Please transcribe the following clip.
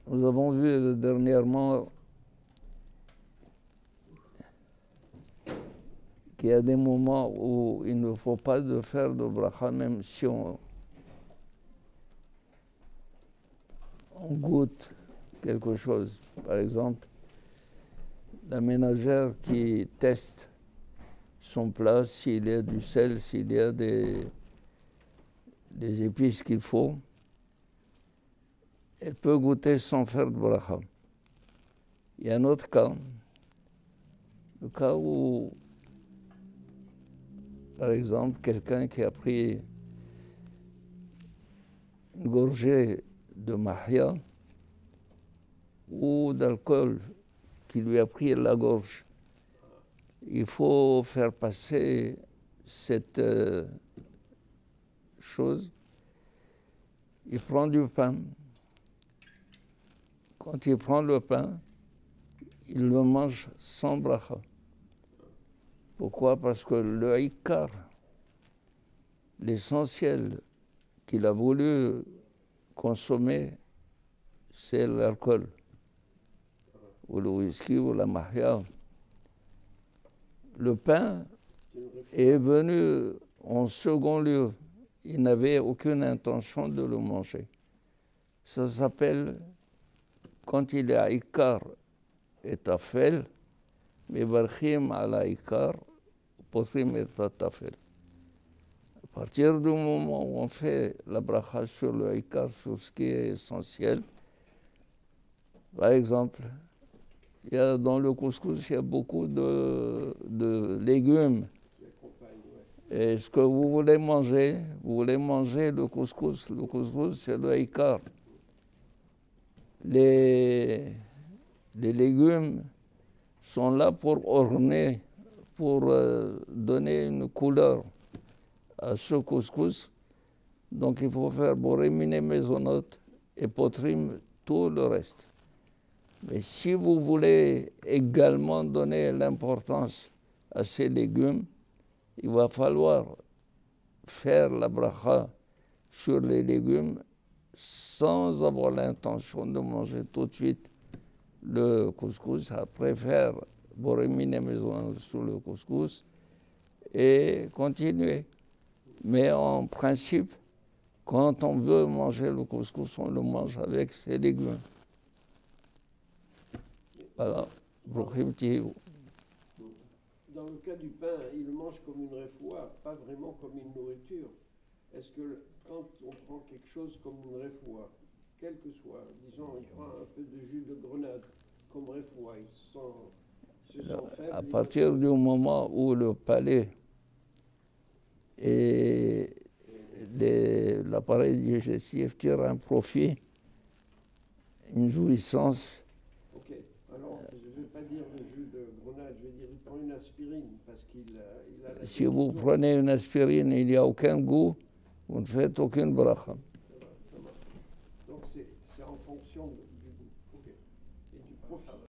Nous avons vu dernièrement qu'il y a des moments où il ne faut pas de faire de bracha, même si on goûte quelque chose. Par exemple, la ménagère qui teste son plat, s'il y a du sel, s'il y a des épices qu'il faut, elle peut goûter sans faire de bracha. Il y a un autre cas, le cas où, par exemple, quelqu'un qui a pris une gorgée de mahia ou d'alcool qui lui a pris la gorge, il faut faire passer cette chose. Il prend du pain. Quand il prend le pain, il le mange sans bracha. Pourquoi? Parce que le ikar, l'essentiel qu'il a voulu consommer, c'est l'alcool, ou le whisky, ou la mahia. Le pain est venu en second lieu. Il n'avait aucune intention de le manger. Ça s'appelle, quand il est à ikar et tafel, mevarchim ala ikar, potrim et tafel. À partir du moment où on fait la bracha sur le ikar, sur ce qui est essentiel, par exemple, dans le couscous, il y a beaucoup de légumes. Et ce que vous voulez manger le couscous. Le couscous, c'est le ikar. Les légumes sont là pour orner, pour donner une couleur à ce couscous. Donc il faut faire borémine maisonot et potrim, tout le reste. Mais si vous voulez également donner l'importance à ces légumes, il va falloir faire la bracha sur les légumes sans avoir l'intention de manger tout de suite le couscous. Après faire borémine maison sur le couscous et continuer. Mais en principe, quand on veut manger le couscous, on le mange avec ses légumes. Voilà. Dans le cas du pain, il le mange comme une refoua, pas vraiment comme une nourriture. Est-ce que quand on prend quelque chose comme une refoua, quel que soit, disons, il prend un peu de jus de grenade comme refoua, il se sent faible. À partir du moment où le palais et l'appareil digestif tirent un profit, une jouissance. Ok, alors je ne veux pas dire le jus de grenade, je veux dire il prend une aspirine parce qu'il a la... Si vous prenez une aspirine, il n'y a aucun goût, vous ne faites aucune bracha.